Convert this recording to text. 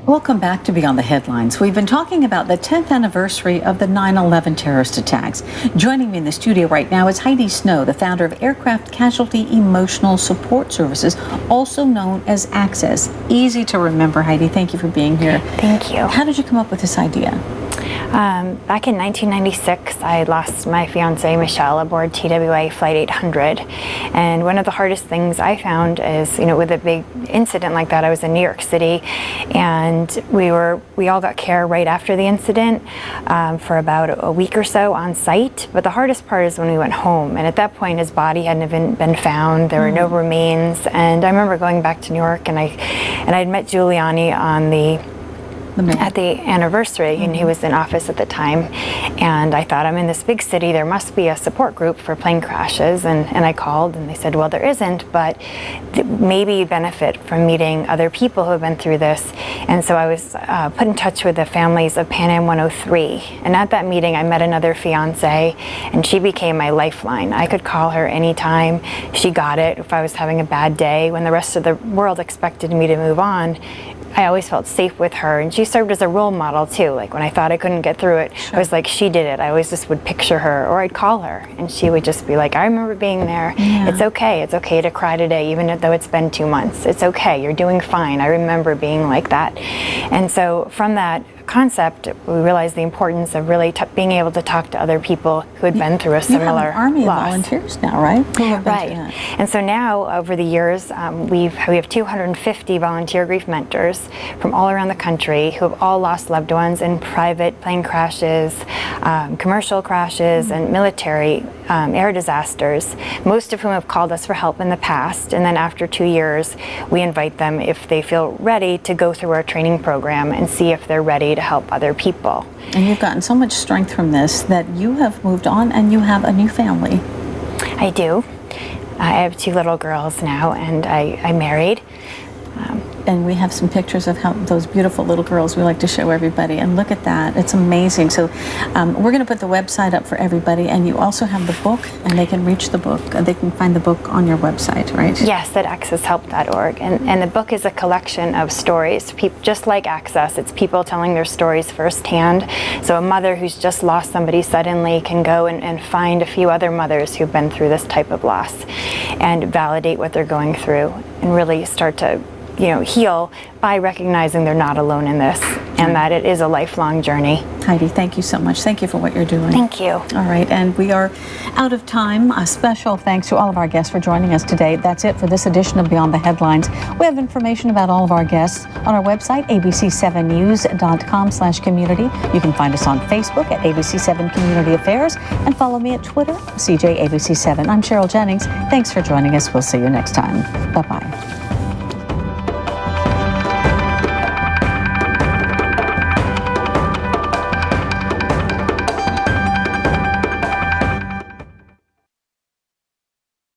Welcome back to Beyond the Headlines. We've been talking about the 10th anniversary of the 9/11 terrorist attacks. Joining me in the studio right now is Heidi Snow, the founder of Aircraft Casualty Emotional Support Services, also known as Access. Easy to remember, Heidi. Thank you for being here. Thank you. How did you come up with this idea? Back in 1996, I lost my fiance Michelle aboard TWA Flight 800, and one of the hardest things I found is, with a big incident like that, I was in New York City, and we all got care right after the incident for about a week or so on site. But the hardest part is when we went home, and at that point his body hadn't even been found. There were no remains, and I remember going back to New York, and I'd met Giuliani at the anniversary, and he was in office at the time, and I thought, I'm in this big city, there must be a support group for plane crashes, and I called, and they said, well, there isn't, but maybe you benefit from meeting other people who have been through this. And so I was put in touch with the families of Pan Am 103, and at that meeting I met another fiance, and she became my lifeline. I could call her anytime. She got it. If I was having a bad day, when the rest of the world expected me to move on, I always felt safe with her, and she served as a role model too. Like when I thought I couldn't get through it, I was like, she did it. I always just would picture her, or I'd call her, and she would just be like, I remember being there. Yeah. It's okay to cry today, even though it's been 2 months. It's okay, you're doing fine. I remember being like that. And so from that concept, we realized the importance of really being able to talk to other people who had been through a similar an army loss. Of volunteers now, right? Right. And so now, over the years, we have 250 volunteer grief mentors from all around the country who have all lost loved ones in private plane crashes, commercial crashes, and military air disasters, most of whom have called us for help in the past. And then after 2 years, we invite them, if they feel ready, to go through our training program and see if they're ready to help other people. And you've gotten so much strength from this that you have moved on and you have a new family. I do. I have 2 little girls now, and I married. And we have some pictures of those beautiful little girls we like to show everybody. And look at that. It's amazing. So we're going to put the website up for everybody. And you also have the book, and they can reach the book. They can find the book on your website, right? Yes, at accesshelp.org. And the book is a collection of stories. Just like Access, it's people telling their stories firsthand. So a mother who's just lost somebody suddenly can go and find a few other mothers who've been through this type of loss and validate what they're going through and really start to heal by recognizing they're not alone in this, and that it is a lifelong journey. Heidi, thank you so much. Thank you for what you're doing. Thank you. All right, and we are out of time. A special thanks to all of our guests for joining us today. That's it for this edition of Beyond the Headlines. We have information about all of our guests on our website, abc7news.com/community. You can find us on Facebook at ABC7 Community Affairs, and follow me at Twitter, CJABC7. I'm Cheryl Jennings. Thanks for joining us. We'll see you next time. Bye-bye.